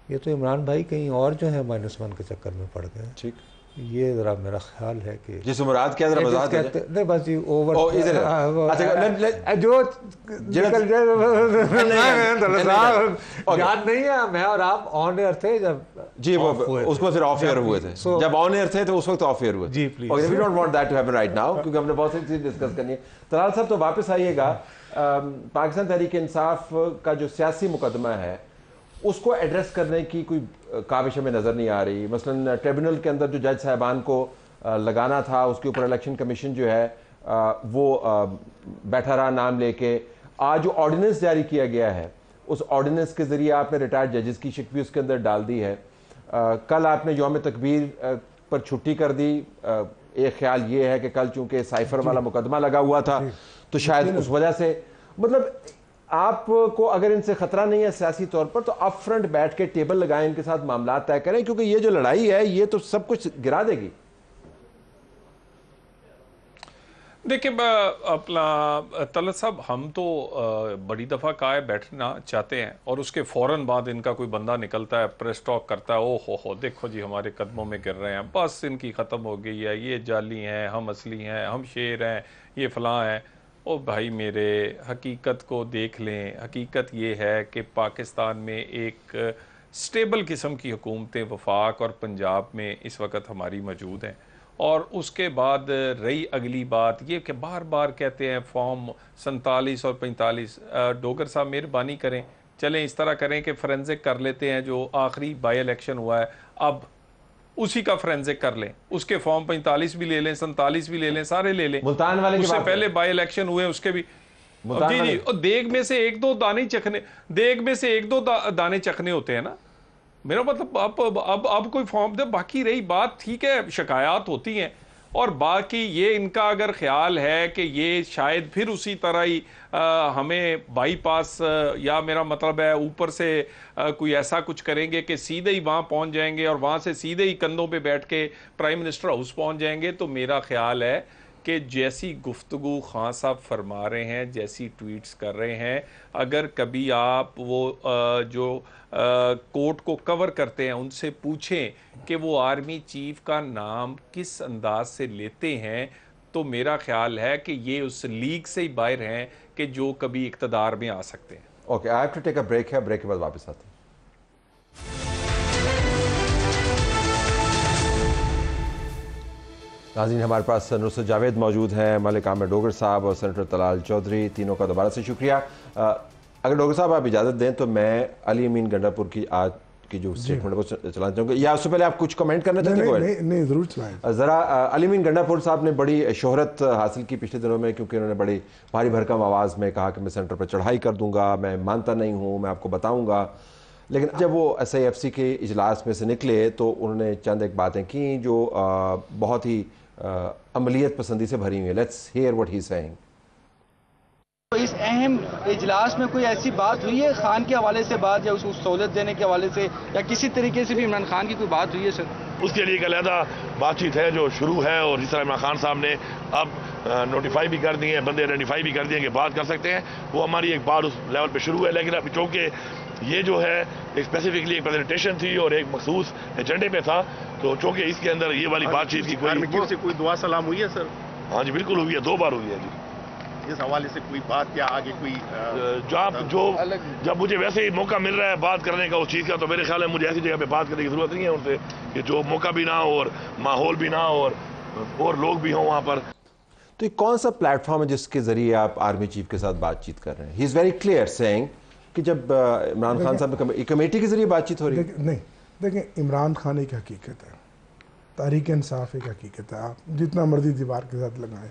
ये तो इमरान भाई कहीं और जो है -1 के चक्कर में पड़ गए। ठीक, ये ज़रा मेरा ख्याल है कि जिस मुराद क्या जरा वजाहत कहते नहीं बस जी ओवर जो याद नहीं है, मैं और आप ऑन एयर थे जब जी, वो उसको फिर ऑफ एयर हुए थे। जब ऑन एयर थे तो उस वक्त ऑफ एयर हुए जी। Please we don't want that to happen right now, क्योंकि हमने बहुत सारी चीज़ डिस्कस करनी है। तलाल साहब तो वापस आइएगा। पाकिस्तान तहरीक इंसाफ का जो सियासी मुकदमा है उसको एड्रेस करने की कोई काविश हमें नज़र नहीं आ रही। मसलन ट्रिब्यूनल के अंदर जो जज साहबान को लगाना था, उसके ऊपर इलेक्शन कमीशन जो है वो बैठा रहा नाम लेके। आज जो ऑर्डिनेंस जारी किया गया है, उस ऑर्डिनेंस के ज़रिए आपने रिटायर्ड जजेस की शिक भी उसके अंदर डाल दी है। कल आपने यौम तकबीर पर छुट्टी कर दी। एक ख्याल ये है कि कल चूँकि साइफर वाला मुकदमा लगा हुआ था तो शायद उस वजह से, मतलब आपको अगर इनसे खतरा नहीं है सियासी तौर पर, तो अप फ्रंट बैठ के टेबल लगाएं, इनके साथ मामला तय करें, क्योंकि ये जो लड़ाई है ये तो सब कुछ गिरा देगी। देखिए अपना तलत साहब, हम तो बड़ी दफ़ा कहा है बैठना चाहते हैं, और उसके फ़ौरन बाद इनका कोई बंदा निकलता है, प्रेस टॉक करता है, ओ हो देखो जी हमारे कदमों में गिर रहे हैं, बस इनकी ख़त्म हो गई है, ये जाली हैं, हम असली हैं, हम शेर हैं, ये फ़लाँ हैं। ओ भाई मेरे, हकीकत को देख लें। हकीकत ये है कि पाकिस्तान में एक स्टेबल किस्म की हुकूमतें वफाक और पंजाब में इस वक्त हमारी मौजूद हैं। और उसके बाद रही अगली बात ये कि बार बार कहते हैं फॉर्म 47 और 45। डोगर साहब मेहरबानी करें, चलें इस तरह करें कि फोरेंसिक कर लेते हैं, जो आखिरी बाई इलेक्शन हुआ है अब उसी का फोरेंसिक कर लें, उसके फॉर्म 45 भी ले लें, 47 भी ले लें, सारे ले लें। मुल्तान वाले उससे पहले बाई इलेक्शन हुए उसके भी जी जी। और देग में से एक दो दाने चखने, देग में से एक दो दाने चखने होते हैं ना। मेरा मतलब अब कोई फॉर्म दे। बाकी रही बात, ठीक है शिकायत होती हैं, और बाकी ये इनका अगर ख्याल है कि ये शायद फिर उसी तरह ही हमें बाईपास या मेरा मतलब है ऊपर से कोई ऐसा कुछ करेंगे कि सीधे ही वहाँ पहुँच जाएंगे और वहाँ से सीधे ही कंधों पे बैठ के प्राइम मिनिस्टर हाउस पहुँच जाएंगे, तो मेरा ख्याल है कि जैसी गुफ्तगू खान साहब फरमा रहे हैं, जैसी ट्वीट्स कर रहे हैं, अगर कभी आप वो जो कोर्ट को कवर करते हैं उनसे पूछें कि वो आर्मी चीफ का नाम किस अंदाज से लेते हैं, तो मेरा ख्याल है कि ये उस लीग से ही बाहर हैं कि जो कभी इक़्तिदार में आ सकते हैं। Okay, I have to take a break है, ब्रेक के बाद वापस आते हैं। नाज़रीन, हमारे पास नुसरत जावेद मौजूद हैं, मलिक आमिर डोगर साहब और सेनेटर तलाल चौधरी, तीनों का दोबारा से शुक्रिया। अगर डोगर साहब आप इजाज़त दें तो मैं अली अमीन गंडापुर की आज की जो स्टेटमेंट है वो चलाना चाहूँगा, या उससे पहले आप कुछ कमेंट करना चाहते हैं? नहीं, ज़रूर चलाएं। ज़रा अली अमीन गंडापुर साहब ने बड़ी शोहरत हासिल की पिछले दिनों में, क्योंकि उन्होंने बड़ी भारी भरकम आवाज़ में कहा कि मैं सेंटर पर चढ़ाई कर दूंगा, मैं मानता नहीं हूँ, मैं आपको बताऊँगा। लेकिन जब वो SIFC के इजलास में से निकले तो उन्होंने चंद एक बातें की जो बहुत ही अमलियत पसंदी से भरी हुई है। Let's hear what he is saying. तो इस अहम इजलास में कोई ऐसी बात हुई है खान के हवाले से बात, या उसको सहूलत देने के हवाले से, या किसी तरीके से भी इमरान खान की कोई बात हुई है सर? उसके लिए एक अलहदा बातचीत है जो शुरू है, और जिस तरह इमरान खान साहब ने अब नोटिफाई भी कर दिए हैं, बंदे आइडेंटिफाई भी कर दिए कि बात कर सकते हैं, वो हमारी एक बात उस लेवल पे शुरू है। लेकिन अभी चूँकि ये जो है एक स्पेसिफिकली एक प्रेजेंटेशन थी और एक मखसूस एजेंडे पे था, तो चूँकि इसके अंदर ये वाली बातचीत की कोई दुआ सलाम हुई है सर? हाँ जी, बिल्कुल हुई है, 2 बार हुई है जी। इस हवाले से कोई बात या आगे कोई जब मुझे वैसे ही मौका मिल रहा है बात करने का उस चीज़ का, तो मेरे ख्याल है मुझे ऐसी जगह पे बात करने की ज़रूरत नहीं है उनसे कि जो मौका भी ना हो और माहौल भी ना हो और लोग भी हों वहाँ पर। तो ये कौन सा प्लेटफॉर्म है जिसके ज़रिए आप आर्मी चीफ के साथ बातचीत कर रहे हैं? He is very clear saying कि जब इमरान खान साहब ने कमेटी के जरिए बातचीत हो रही है। नहीं, देखें, इमरान खान एक हकीकत है, तहरीक इंसाफ एक हकीकत है। आप जितना मर्जी दीवार के साथ लगाएं,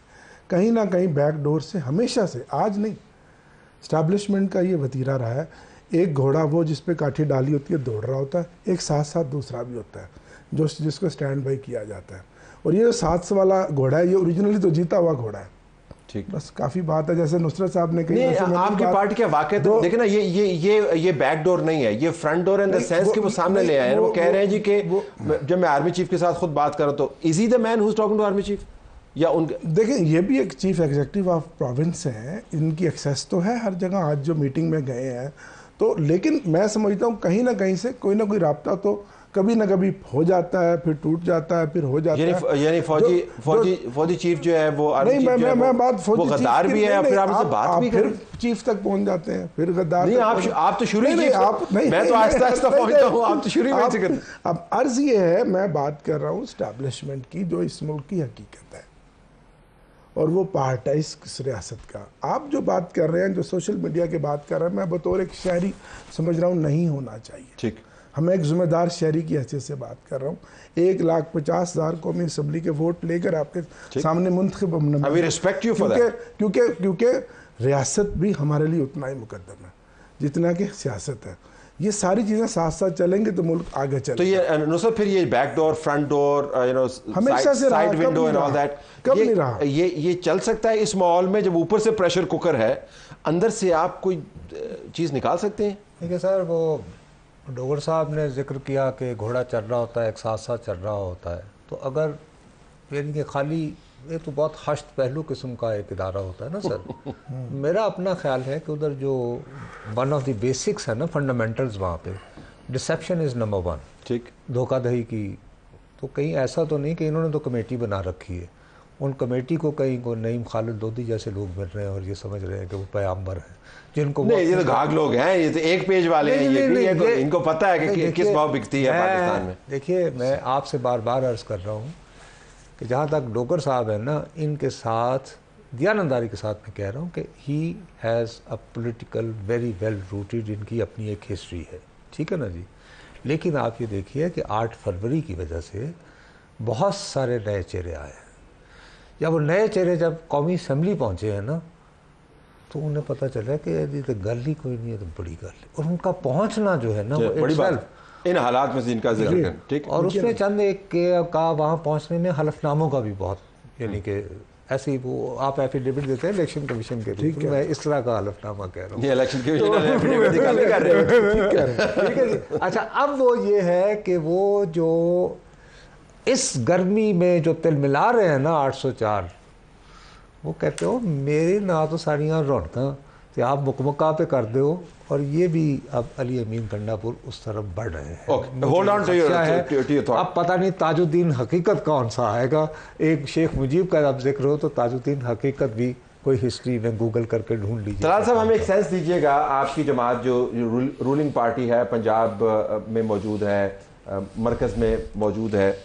कहीं ना कहीं बैकडोर से हमेशा से, आज नहीं, इस्टेब्लिशमेंट का ये वतीरा रहा है। एक घोड़ा वो जिस पे काठी डाली होती है दौड़ रहा होता है, एक साथ साथ दूसरा भी होता है जो जिसको स्टैंड बाई किया जाता है। और ये जो 700 वाला घोड़ा है, ये ओरिजिनली तो जीता हुआ घोड़ा है। ठीक, बस काफ़ी बात है, जैसे नुसरत साहब ने कही। आपकी पार्टी के वाकई तो देखिए ना, ये बैकडोर नहीं है, ये front door in the sense कि वो सामने ले आए हैं। वो कह रहे हैं जी कि जब मैं आर्मी चीफ के साथ खुद बात कर रहा हूं तो is he the man who is talking to army chief, या उनके? देखें, ये भी एक चीफ एग्जीक्यूटिव ऑफ प्रोविंस हैं, इनकी एक्सेस तो है हर जगह। आज जो मीटिंग में गए हैं तो, लेकिन मैं समझता हूँ कहीं ना कहीं से कोई ना कोई राब्ता तो कभी ना कभी हो जाता है, फिर टूट जाता है, फिर हो जाता है। यानी फौजी चीफ जो है वो नहीं, मैं बात फौजी वो गद्दार भी है, फिर आपसे बात भी फिर चीफ तक पहुंच जाते हैं, फिर गद्दार। नहीं, आप तो शुरू ही, मैं तो आहिस्ता आहिस्ता पहुंचता हूं, आप तो शुरू ही से करते। अब अर्ज ये है, मैं बात कर रहा हूँ एस्टैब्लिशमेंट की, जो इस मुल्क की हकीकत है, और वो पार्ट है इस रियासत का। आप जो बात कर रहे हैं, जो सोशल मीडिया की बात कर रहे हैं, मैं बतौर एक शहरी समझ रहा हूँ नहीं होना चाहिए। ठीक, मैं एक जिम्मेदार शहरी की हैसियत से बात कर रहा हूँ। 1,50,000 कौमी असम्बली के वोट लेकर आपके सामने मुंतखब, क्योंकि रियासत भी हमारे लिए उतना ही मुकद्दम है जितना कि सियासत है। ये सारी चीज़ें साथ साथ चलेंगे तो मुल्क आगे चलेगा। तो ये नुसरत, फिर ये बैकडोर, फ्रंट डोर, हमेशा से side window and all that, कब नहीं रहा? ये चल सकता है इस माहौल में जब ऊपर से प्रेशर कुकर है, अंदर से आप कोई चीज़ निकाल सकते हैं? देखिए सर, वो डोगर साहब ने जिक्र किया कि घोड़ा चल रहा होता है, एक साथ साथ चल रहा होता है। तो अगर यानी कि खाली ये तो बहुत हश्त पहलू किस्म का एक इदारा होता है ना सर। मेरा अपना ख्याल है कि उधर जो वन ऑफ द बेसिक्स है ना, फंडामेंटल्स, वहाँ पे डिसेप्शन इज़ नंबर 1। ठीक, धोखाधड़ी की तो कहीं ऐसा तो नहीं कि इन्होंने तो कमेटी बना रखी है, उन कमेटी को कहीं को नईम खालिद लोधी जैसे लोग मिल रहे हैं और ये समझ रहे हैं कि वो पैगंबर हैं जिनको नहीं, ये तो घाघ लोग हैं, ये तो एक पेज वाले हैं। ये इनको पता है कि किस भाव बिकती है पाकिस्तान में। देखिए, मैं आपसे बार बार अर्ज़ कर रहा हूँ कि जहाँ तक डोगर साहब है ना, इनके साथ दयानंदारी के साथ मैं कह रहा हूँ कि he has a political very well rooted, इनकी अपनी एक हिस्ट्री है, ठीक है ना जी। लेकिन आप ये देखिए कि 8 फरवरी की वजह से बहुत सारे नए चेहरे आए हैं। जब वो नए चेहरे जब कौमी असम्बली पहुँचे हैं ना, तो उन्हें पता चला कि यदि तो गल ही कोई नहीं है तो बड़ी गल है। और उनका पहुँचना जो है ना, वो बड़ी बात इन हालात में जिनका जिक्र करें, ठीक। और उसमें चंद एक का वहाँ पहुँचने में हलफनामों का भी बहुत, यानी कि ऐसे ही वो आप एफिडेविट देते हैं इलेक्शन कमीशन के रूप में, मैं इस तरह का हलफनामा कह रहा हूँ। ये इलेक्शन कमीशन एफिडेविट निकालने कर रहे हो, ठीक है जी। अच्छा, अब वो ये है कि वो जो इस गर्मी में जो तिल मिला रहे हैं ना 804, वो कहते हो मेरे ना तो सारियां रौनक तो आप मुकमका पे कर दो, और ये भी अब अली अमीन गंडापुर उस तरफ बढ़ रहे हैं। Hold on to your thought. अब पता नहीं ताजुद्दीन हकीकत कौन सा आएगा। एक शेख मुजीब का जब जिक्र हो तो ताजुद्दीन हकीकत भी कोई हिस्ट्री में गूगल करके ढूंढ लीजिए। तलाल साहब, हमें एक सेंस दीजिएगा, आपकी जमात जो रूलिंग पार्टी है पंजाब में मौजूद है, मरकज़ में मौजूद है,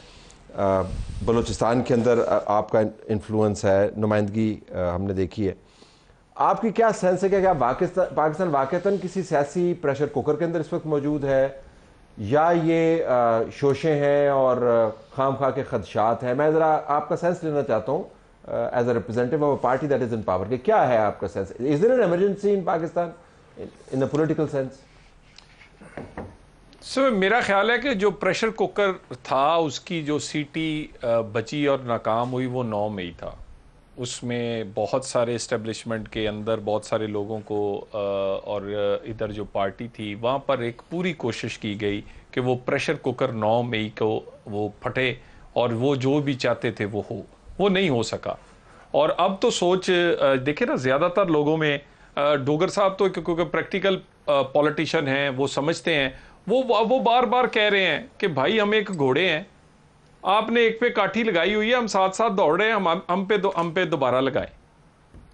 बलूचिस्तान के अंदर आपका इन्फ्लुएंस है, नुमाइंदगी हमने देखी है, आपकी क्या सेंस है कि क्या पाकिस्तान वाक़तन किसी सियासी प्रेशर कुकर के अंदर इस वक्त मौजूद है, या ये शोशे हैं और खाम खा के खदशात हैं? मैं ज़रा आपका सेंस लेना चाहता हूँ as a representative of a party that is in power, कि क्या है आपका sense? Is there an emergency in Pakistan in the political sense? Sir मेरा ख्याल है कि जो प्रेशर कुकर था उसकी जो सीटी बची और नाकाम हुई वो 9 मई था। उसमें बहुत सारे इस्टेब्लिशमेंट के अंदर बहुत सारे लोगों को और इधर जो पार्टी थी वहाँ पर एक पूरी कोशिश की गई कि वो प्रेशर कुकर 9 मई को वो फटे और वो जो भी चाहते थे वो हो, वो नहीं हो सका। और अब तो सोच देखे ना, ज़्यादातर लोगों में डोगर साहब तो क्योंकि प्रैक्टिकल पॉलिटिशियन हैं, वो समझते हैं, वो बार बार कह रहे हैं कि भाई हम एक घोड़े हैं, आपने एक पे काठी लगाई हुई है, हम साथ साथ दौड़ रहे हैं, हम पे दोबारा लगाएं।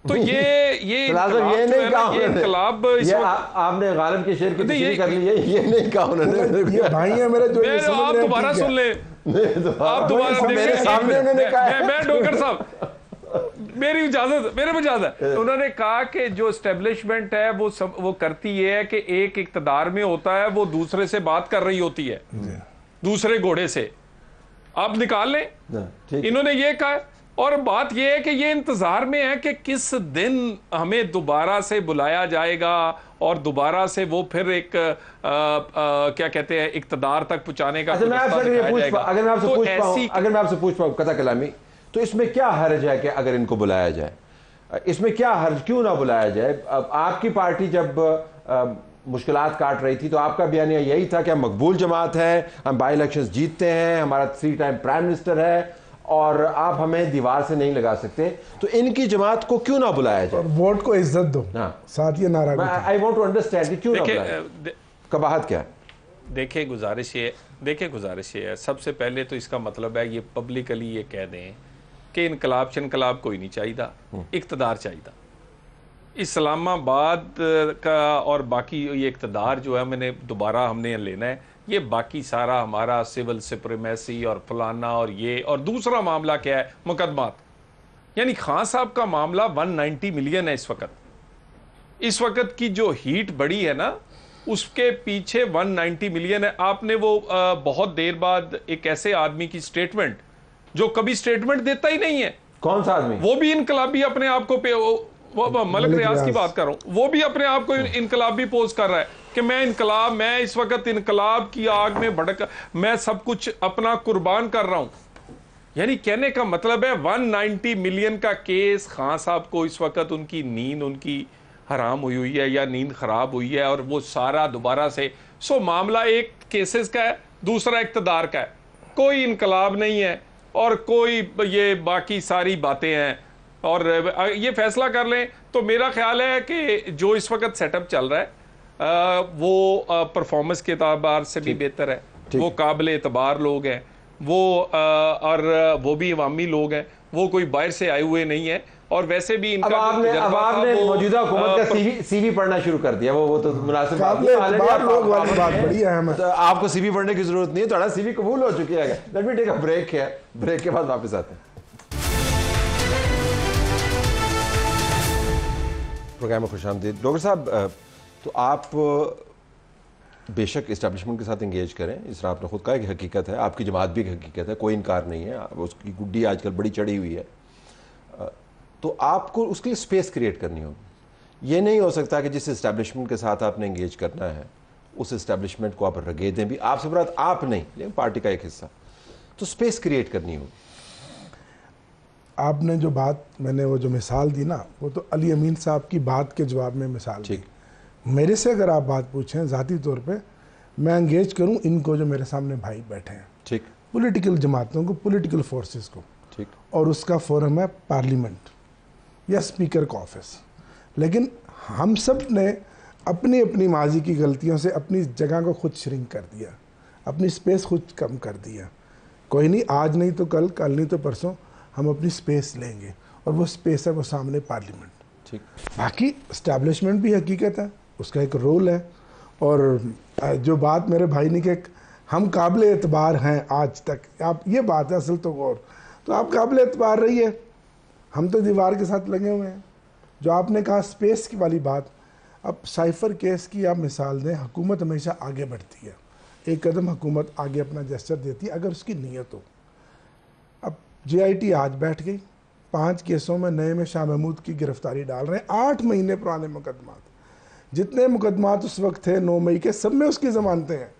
तो ये इनकलाब आपने गालिब के शेर की तशरीह कर ली है, ये नहीं कहा उन्होंने। ये भाई है मेरे जो ये आप दोबारा सुन ले, आप दोबारा मेरे सामने उन्होंने कहा, मैं डोगर साहब मेरी इजाजत, मेरे को इजाजत है। उन्होंने कहा कि जो एस्टेब्लिशमेंट है वो करती है कि एक इक्तदार में होता है, वो दूसरे से बात कर रही होती है, दूसरे घोड़े से, आप निकाल लें। इन्होंने ये कहा, और बात यह है कि ये इंतजार में है कि किस दिन हमें दोबारा से बुलाया जाएगा और दोबारा से वो फिर एक क्या कहते हैं इक्तदार तक पहुंचाने का। अगर मैं आपसे पूछ पाऊं कथा कलामी, तो इसमें क्या हर्ज है कि अगर इनको बुलाया जाए? इसमें क्या हर्ज, क्यों ना बुलाया जाए? अब आपकी पार्टी जब मुश्किलात काट रही थी तो आपका बयानिया यही था कि हम मकबूल जमात है, हम बाई इलेक्शंस जीतते हैं, हमारा 3 टाइम प्राइम मिनिस्टर है और आप हमें दीवार से नहीं लगा सकते। तो इनकी जमात को क्यों ना बुलाया जाए? और वोट को इज्जत दो। हाँ, साथ ये नारा आई वांट टू अंडरस्टैंड क्यों ना बुलाया, कबाहत क्या है? देखिए गुजारिश ये है, सबसे पहले तो इसका मतलब है ये पब्लिकली ये कह दें कि इनकलाब कोई नहीं चाहिए, इक्तदार चाहिए। इस्लामाबाद का और बाकी ये इक्तदार जो है हमने लेना है, ये बाकी सारा हमारा सिविल सुप्रीमेसी और फलाना और ये, और दूसरा मामला क्या है, मुकदमात। यानी खान साहब का मामला 190 मिलियन है इस वक्त की जो हीट बढ़ी है ना, उसके पीछे 190 मिलियन है। आपने वो बहुत देर बाद एक ऐसे आदमी की स्टेटमेंट जो कभी स्टेटमेंट देता ही नहीं है, कौन सा आदमी? वो भी इनकलाबी अपने आप को वो मलिक रियाज की बात कर रहा हूं, वो भी अपने आप को इनकलाबी पोज कर रहा है कि मैं इस वक्त इनकलाब की आग में भड़क, मैं सब कुछ अपना कुर्बान कर रहा हूं। यानी कहने का मतलब है 190 मिलियन का केस खान साहब को इस वक्त उनकी नींद उनकी हराम हुई है या नींद खराब हुई है, और वो सारा दोबारा से मामला एक केसेस का है, दूसरा इक्तदार का है, कोई इनकलाब नहीं है और कोई ये बाकी सारी बातें हैं। और ये फैसला कर लें तो मेरा ख्याल है कि जो इस वक्त सेटअप चल रहा है वो परफॉर्मेंस के एतबार से भी बेहतर है, वो काबिल एतबार लोग हैं, वो और वो भी अवामी लोग हैं, वो कोई बाहर से आए हुए नहीं है। और वैसे भी इनका अब आपने मौजूदा हुकूमत का सीवी पढ़ना शुरू कर दिया, वो तो मुनासिब बात। आपको सीवी पढ़ने की जरूरत नहीं है, थोड़ा सीवी कबूल हो चुकी है। Let me take a break है, ब्रेक के बाद वापस आते हैं। प्रोग्राम में खुशामदीद। डॉक्टर साहब, तो आप बेशक इस्टेब्लिशमेंट के साथ इंगेज करें, इस तरह आपने खुद कहा कि हकीकत है, आपकी जमात भी एक हकीकत है, कोई इनकार नहीं है, उसकी गुड्डी आजकल बड़ी चढ़ी हुई है, तो आपको उसके लिए स्पेस क्रिएट करनी होगी। ये नहीं हो सकता कि जिस इस्टेब्लिशमेंट के साथ आपने इंगेज करना है उस इस्टेब्लिशमेंट को आप रगे दें भी, आपसे बरात आप नहीं लेकिन पार्टी का एक हिस्सा, तो स्पेस क्रिएट करनी होगी। आपने जो बात, मैंने वो जो मिसाल दी ना, वो तो अली अमीन साहब की बात के जवाब में मिसाल दी। मेरे से अगर आप बात पूछें ज़ाती तौर पे, मैं एंगेज करूं इनको जो मेरे सामने भाई बैठे हैं, ठीक, पॉलिटिकल जमातों को, पॉलिटिकल फोर्सेस को, ठीक, और उसका फोरम है पार्लियामेंट या स्पीकर का ऑफिस। लेकिन हम सब ने अपनी अपनी माजी की गलतियों से अपनी जगह को खुद श्रिंक कर दिया, अपनी स्पेस खुद कम कर दिया। कोई नहीं, आज नहीं तो कल, कल नहीं तो परसों हम अपनी स्पेस लेंगे, और वो स्पेस है वो सामने पार्लियामेंट। ठीक, बाकी इस्टेब्लिशमेंट भी हकीकत है, उसका एक रोल है। और जो बात मेरे भाई ने कि हम काबिल एतबार हैं आज तक, आप ये बात है असल तो गौर, तो आप काबिल एतबार रहिए, हम तो दीवार के साथ लगे हुए हैं। जो आपने कहा स्पेस की वाली बात, अब साइफर केस की आप मिसाल दें, हुकूमत हमेशा आगे बढ़ती है, एक कदम हुकूमत आगे अपना जेस्चर देती है अगर उसकी नीयत हो। अब JIT आज बैठ गई, 5 केसों में नए में शाह महमूद की गिरफ्तारी डाल रहे हैं, 8 महीने पुराने मुकदमात, जितने मुकदमात उस वक्त थे 9 मई के, सब में उसकी ज़मानतें हैं।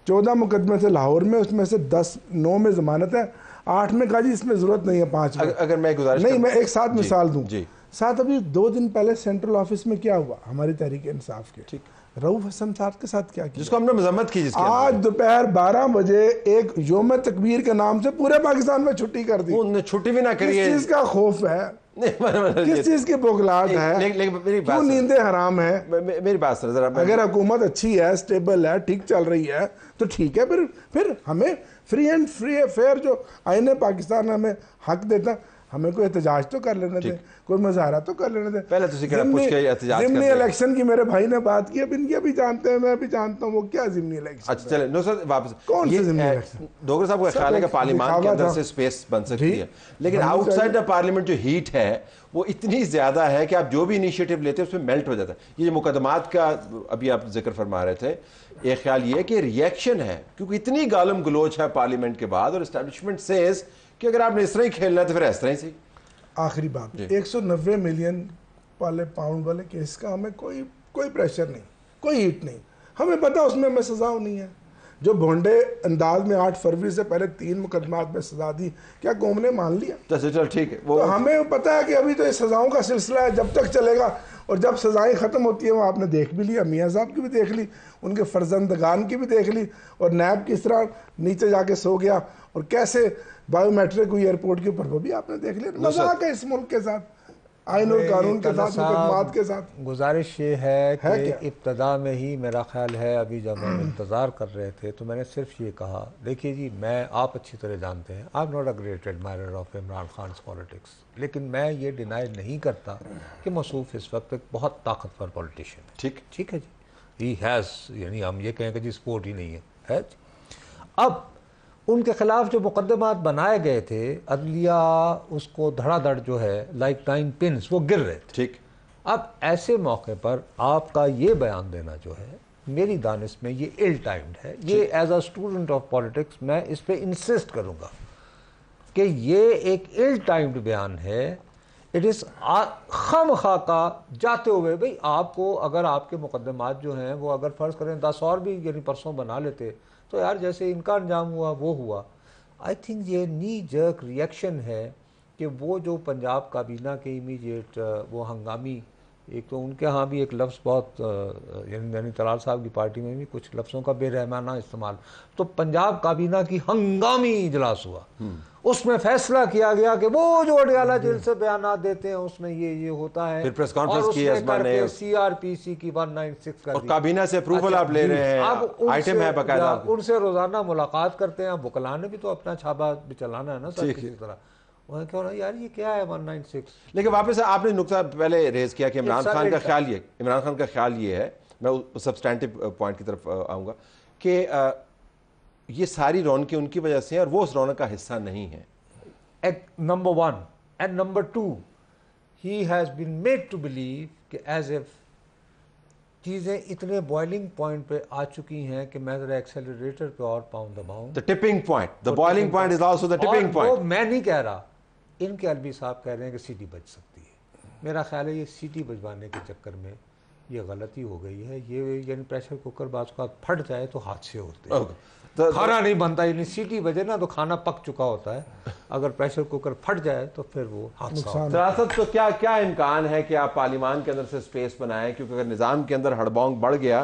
14 मुकदमे थे लाहौर में, उसमें से 9 में ज़मानत है, 8 में कहा जी इसमें ज़रूरत नहीं है, 5 में। अगर मैं गुजारिश नहीं, मैं एक साथ मिसाल दूँ, जी, साथ अभी 2 दिन पहले सेंट्रल ऑफिस में क्या हुआ हमारी तहरीक इंसाफ के, ठीक, रऊफ हसन साहब के साथ क्या किया, जिसको हमने मजम्मत की, जिसके आज दोपहर 12 बजे एक योम तकबीर के नाम से पूरे पाकिस्तान में छुट्टी कर दी। उन्होंने छुट्टी भी ना करी किस है, चीज का खौफ है, किस चीज की बुगलाहट है, लेकिन मेरी क्यों बात नींदें हराम है। मेरी बात सुनो जरा। अगर हुकूमत अच्छी है, स्टेबल है, ठीक चल रही है तो ठीक है, फिर हमें फ्री एंड फेयर जो आईने पाकिस्तान हमें हक देता, हमें कोई एहतजाज तो कर लेने दें, कोई मुजाहरा तो कर लेने दें। पहले तो ज़िमनी इलेक्शन की मेरे भाई ने बात की, अब इनकी भी जानते हैं, मैं भी जानता हूँ वो क्या ज़िमनी इलेक्शन। अच्छा चले नुसरत वापस, कौन से ज़िमनी इलेक्शन? डोगर साहब का ख्याल है कि पार्लियामान के अंदर से स्पेस बन सकती है, लेकिन आउटसाइड द पार्लियामेंट जो हीट है वो इतनी ज्यादा है कि आप जो भी इनिशिएटिव लेते हैं उसमें मेल्ट हो जाता है। ये मुकदमात का अभी आप जिक्र फरमा रहे थे, एक ख्याल ये कि रिएक्शन है क्योंकि इतनी गालम गलोच है पार्लियामेंट के बाद, और एस्टैब्लिशमेंट सेज कि अगर आपने इस तरह ही खेलना है तो फिर इस तरह ही सही। आखिरी बात, 190 मिलियन वाले पाउंड वाले केस का हमें कोई प्रेशर नहीं, कोई हीट नहीं, हमें पता उसमें हमें सजा होनी है। जो भोंडे अंदाज में 8 फरवरी से पहले 3 मुकदमात में सजा दी, क्या कौम ने मान लिया? चल ठीक है, वो तो हमें पता है कि अभी तो ये सजाओं का सिलसिला है, जब तक चलेगा, और जब सजाएं ख़त्म होती है वो आपने देख भी लिया, मियाँ साहब की भी देख ली, उनके फर्जंदगान की भी देख ली, और नैब किस तरह नीचे जाके सो गया और कैसे बायोमेट्रिक हुई एयरपोर्ट के ऊपर, वो भी आपने देख लिया। मजाक है इस मुल्क के साथ, आइन और कानून के साथ, मुकदमात के साथ। गुजारिश ये है कि इब्तदा में ही मेरा ख्याल है, अभी जब हम इंतज़ार कर रहे थे तो मैंने सिर्फ ये कहा, देखिए जी, मैं आप अच्छी तरह जानते हैं, I am not a great admirer of Imran Khan politics, लेकिन मैं ये डिनाई नहीं करता कि मसूफ इस वक्त एक बहुत ताकतवर पॉलिटिशियन है। ठीक है जी, ही हैज़, यानी हम ये कहें कि जी स्पोर्ट ही नहीं है जी। अब उनके खिलाफ जो मुकदमात बनाए गए थे, अदलिया उसको धड़ाधड़ जो है लाइक 9 पिन्स वो गिर रहे थे। ठीक, अब ऐसे मौके पर आपका ये बयान देना जो है, मेरी दानिश में ये इल टाइम्ड है। ये as a student of politics मैं इस पे इंसिस्ट करूँगा कि ये एक इल टाइम्ड बयान है। इट इज़ खामखा का जाते हुए, भाई आपको अगर आपके मुकदमात जो हैं वो अगर फ़र्ज़ करें 10 और भी यानी परसों बना लेते तो यार जैसे इनका अंजाम हुआ वो हुआ। आई थिंक ये नी जर्क रिएक्शन है कि वो जो पंजाब काबीना के इमीडिएट वो हंगामी, एक तो उनके यहाँ भी एक लफ्ज़ बहुत यानी तलाल साहब की पार्टी में भी कुछ लफ्ज़ों का बेरहमाना इस्तेमाल, तो पंजाब काबीना की हंगामी इजलास हुआ, उसमें फैसला किया गया कि वो जो अडयाला जेल से बयान देते हैं उसमें ये होता है, फिर प्रेस कॉन्फ्रेंस की CRPC की 196 और काबीना से अप्रूवल आप ले रहे हैं, आइटम है बकायदा, उनसे रोजाना मुलाकात करते हैं। बुकला ने भी तो अपना छापा भी चलाना है ना सर, किसी तरह। वह क्यों ना यार ये क्या है 196। लेकिन वापस आपने नुक्ता पहले रेज किया कि इमरान खान का ख्याल ये है, मैं उस सब्सटैंटिव पॉइंट की तरफ आऊँगा कि ये सारी रौनकें उनकी वजह से हैं और वो उस रौनक का हिस्सा नहीं है। Number 1 and number 2, he has been made to believe कि एज इफ चीज़ें इतने बॉइलिंग पॉइंट पे आ चुकी हैं कि मैं ज़रा एक्सेलरेटर पे और पाँव दबाऊँ। The tipping point, the boiling point is also the tipping point. मैं नहीं कह रहा, इनके अलवी साहब कह रहे हैं कि सीटी बच सकती है। मेरा ख्याल है ये सीटी बजवाने के चक्कर में ये गलती हो गई है। ये यानी प्रेशर कुकर बाज़ का फट जाए तो हादसे होते हैं, तो खाना नहीं बनता, यानी सीटी बजे ना तो खाना पक चुका होता है, अगर प्रेशर कुकर फट जाए तो फिर वो हादसा। सरासत तो क्या इम्कान है कि आप पार्लियामान के अंदर से स्पेस बनाएं, क्योंकि अगर निज़ाम के अंदर हड़बौंग बढ़ गया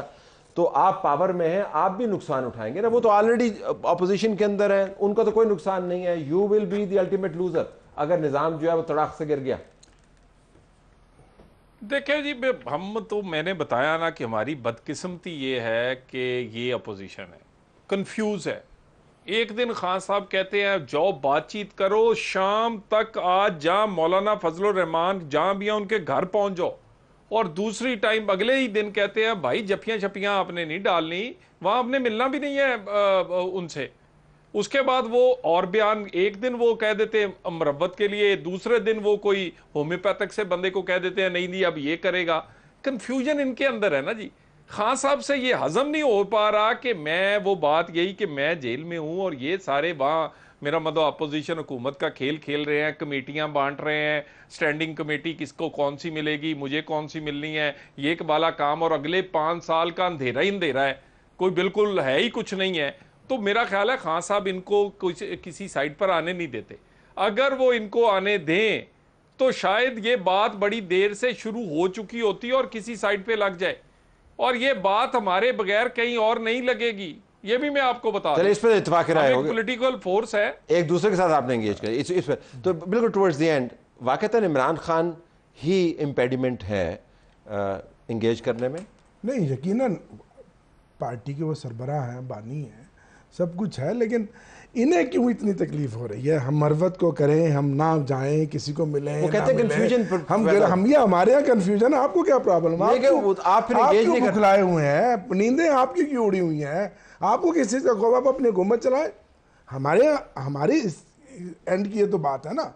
तो आप पावर में हैं, आप भी नुकसान उठाएंगे ना। वो तो ऑलरेडी अपोजिशन के अंदर है, उनका तो कोई नुकसान नहीं है। You will be the ultimate loser अगर निज़ाम जो है वो तड़ाक से गिर गया। देखिए जी, हम तो मैंने बताया ना कि हमारी बदकिस्मती ये है कि ये अपोजिशन है, कंफ्यूज है। एक दिन खान साहब कहते हैं जाओ बातचीत करो, शाम तक आज जहां मौलाना फजलुर रहमान जहां भी हैं उनके घर पहुंच जाओ, और दूसरी टाइम अगले ही दिन कहते हैं भाई जफियां छपियां आपने नहीं डालनी, वहां आपने मिलना भी नहीं है उनसे। उसके बाद वो और बयान, एक दिन वो कह देते हैं मरम्मत के लिए, दूसरे दिन वो कोई होम्योपैथिक से बंदे को कह देते हैं नहीं नहीं अब ये करेगा। कंफ्यूजन इनके अंदर है ना जी। खान साहब से ये हजम नहीं हो पा रहा कि मैं वो बात यही कि मैं जेल में हूं और ये सारे वहां मेरा मतलब अपोजिशन हुकूमत का खेल खेल रहे हैं, कमेटियां बांट रहे हैं, स्टैंडिंग कमेटी किसको कौन सी मिलेगी, मुझे कौन सी मिलनी है, ये एक वाला काम, और अगले 5 साल का अंधेरा ही अंधेरा है, कोई बिल्कुल है ही कुछ नहीं है। तो मेरा ख्याल है खान साहब इनको कुछ किसी साइड पर आने नहीं देते। अगर वो इनको आने दें तो शायद ये बात बड़ी देर से शुरू हो चुकी होती और किसी साइड पे लग जाए, और ये बात हमारे बगैर कहीं और नहीं लगेगी। ये भी मैं आपको बता दूं, इस पर इत्तेफाक राय होगी, पॉलिटिकल फोर्स है, एक दूसरे के साथ आपने एंगेज किया इस पर। तो बिल्कुल टुवर्ड्स द एंड वाकईतन इमरान खान ही इम्पेडिमेंट है एंगेज करने में? नहीं, यकीनन पार्टी के वो सरबराह हैं, बानी हैं, सब कुछ है, लेकिन इन्हें क्यों इतनी तकलीफ हो रही है? हम मरवत को करें, हम ना जाएं, किसी को मिलें, वो कहते हैं कंफ्यूजन, हम ये हमारे यहाँ कंफ्यूजन है, आपको क्या प्रॉब्लम है? आप क्यों बुखलाए हुए हैं? नींदें आपकी क्यों उड़ी हुई हैं? आपको किसी से खौफ? आप अपनी हुकूमत चलाए, हमारे एंड की ये तो बात है ना।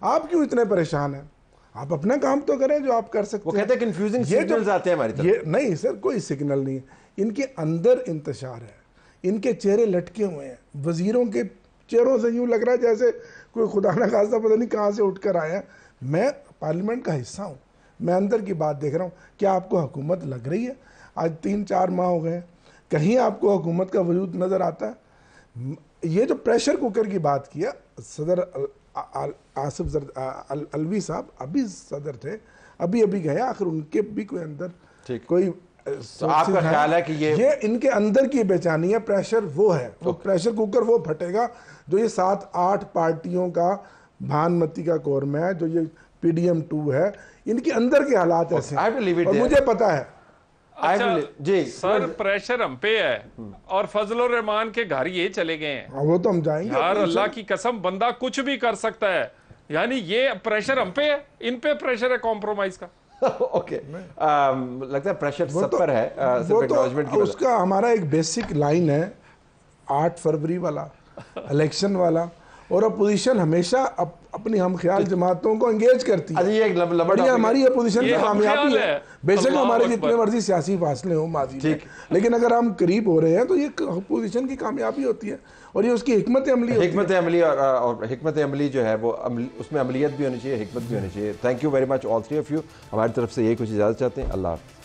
आप क्यों इतने परेशान हैं? आप अपना काम तो करें जो आप कर सकते हैं। वो कहते हैं कंफ्यूजिंग सिग्नल्स आते हैं हमारी तरफ। ये नहीं सर, कोई सिग्नल नहीं है, इनके अंदर इंतशार है, इनके चेहरे लटके हुए हैं, वजीरों के चेहरों से यूं लग रहा है जैसे कोई खुदा ना खास्ता पता नहीं कहाँ से उठकर आया है। मैं पार्लियामेंट का हिस्सा हूँ, मैं अंदर की बात देख रहा हूँ। क्या आपको हुकूमत लग रही है? आज 3-4 माह हो गए, कहीं आपको हुकूमत का वजूद नज़र आता है? ये जो प्रेशर कुकर की बात किया, सदर आसिफ अलवी साहब अभी सदर थे, अभी गए, आखिर उनके भी कोई अंदर कोई तो आपका ख्याल है कि ये इनके अंदर की बेचैनी है, प्रेशर वो है, वो प्रेशर कुकर वो फटेगा जो ये 7-8 पार्टियों का भानमती का कोरम है, जो ये PDM 2 है, इनके अंदर के हालात ऐसे हैं और मुझे पता है। अच्छा, जी सर, प्रेशर हम पे है और फजलुर रहमान के घर ये चले गए हैं। वो तो हम जाएंगे यार, अल्लाह की कसम, बंदा कुछ भी कर सकता है, यानी ये प्रेशर हम पे है, इन पे प्रेशर है कॉम्प्रोमाइज का। ओके लगता है प्रेशर सब पर है। वो तो उसका हमारा एक बेसिक लाइन है 8 फरवरी वाला, इलेक्शन वाला, और अपोजिशन हमेशा अपनी हम ख्याल जमातों को एंगेज करती है। ये हमारी अपोजिशन की कामयाबी है। बेशक हमारे जितने मर्जी सियासी फासले हों माजी में, लेकिन अगर हम करीब हो रहे हैं तो ये अपोजिशन की कामयाबी होती है, और ये उसकी हिकमत अमली और हिकमत अमली जो है वो उसमें अमलियत भी होनी चाहिए, हिकमत भी होनी चाहिए। Thank you very much all 3 of you. हमारी तरफ से यही कुछ इजाज़त चाहते हैं। अल्लाह हाफ़िज़।